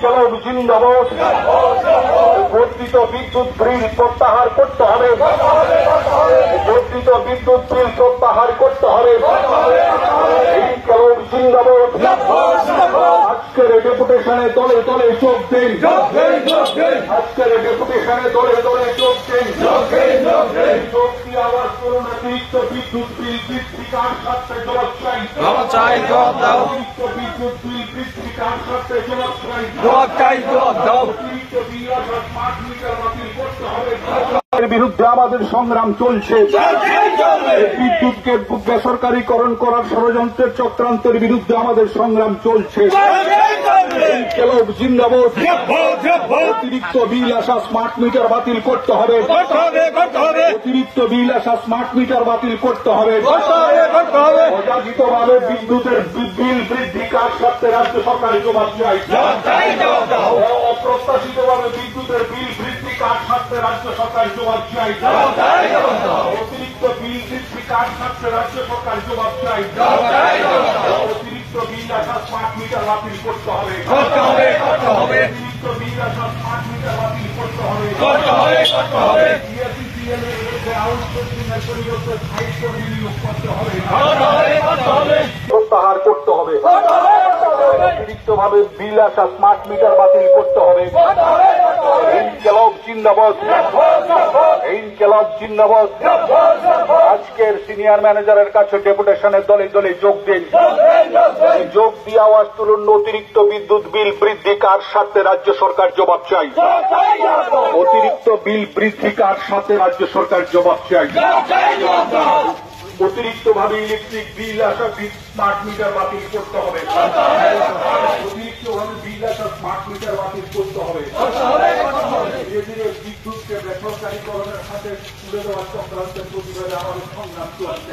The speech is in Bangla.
ইনকিলাব জিন্দাবাদ। বর্ধিত বিদ্যুৎ বিল প্রত্যাহার করতে হবে। বর্ধিত বিদ্যুৎ বিল প্রত্যাহার করতে হবে। ইনকিলাব জিন্দাবাদ। আজকের ডেপুটেশনে দলে দলে যোগ দিন। আজকের ডেপুটেশনে দলে দলে যোগ দিন। যোগ দিয়ে আবার করুন। অতিরিক্ত বিদ্যুৎ বিল বৃদ্ধি কার স্বার্থে জবাব চাই। অতিরিক্ত বিদ্যুৎ বিল বৃদ্ধি কার স্বার্থে জবাব চাই। অতিরিক্ত বিল আসার স্মার্ট মিটার বাতিল করতে হবে। এর বিরুদ্ধে আমাদের সংগ্রাম চলছে। বিদ্যুৎকে বেসরকারীকরণ করার ষড়যন্ত্রের চক্রান্তের বিরুদ্ধে আমাদের সংগ্রাম চলছে। ইনকিলাব জিন্দাবাদ। অতিরিক্ত বিল আসা স্মার্ট মিটার বাতিল করতে হবে। অতিরিক্ত বিল আসা স্মার্ট মিটার বাতিল করতে হবে। অযাচিতভাবে বিদ্যুতের বিল বৃদ্ধি কার স্বার্থে রাজ্য সরকার জবাব চাই। অপ্রত্যাশিতভাবে বিদ্যুতের বিল বৃদ্ধি কার স্বার্থে রাজ্য সরকার জবাব চাই। অতিরিক্ত বিল বৃদ্ধি কার স্বার্থে রাজ্য সরকার জবাব চাই। অতিরিক্ত বিল আসা স্মার্ট মিটার বাতিল করতে হবে। অতিরিক্ত বিল আসা স্মার্ট মিটার বাতিল করতে হবে। প্রত্যাহার করতে হবে। অতিরিক্তভাবে বিল আসা স্মার্ট মিটার বাতিল করতে হবে। ইনকিলাব জিন্দাবাদ। ইনকিলাব জিন্দাবাদ। আজকের সিনিয়র ম্যানেজারের কাছে ডেপুটেশনের দলে দলে যোগ দিন। যোগ দিয়ে আওয়াজ তুলুন। অতিরিক্ত বিদ্যুৎ বিল বৃদ্ধি কার স্বার্থে রাজ্য সরকার জবাব চাই। অতিরিক্ত বিল বৃদ্ধি কার স্বার্থে রাজ্য সরকার জবাব চাই। অতিরিক্তভাবে ইলেকট্রিক বিল আসা স্মার্ট মিটার বাতিল করতে হবে। অতিরিক্তভাবে বিল আসা স্মার্ট মিটার বাতিল করতে হবে। ধীরে ধীরে বিদ্যুৎকে বেসরকারীকরণের সাথে তুলে দেওয়ার চক্রান্তের প্রতিবাদে আমাদের সংগ্রাম চলছে।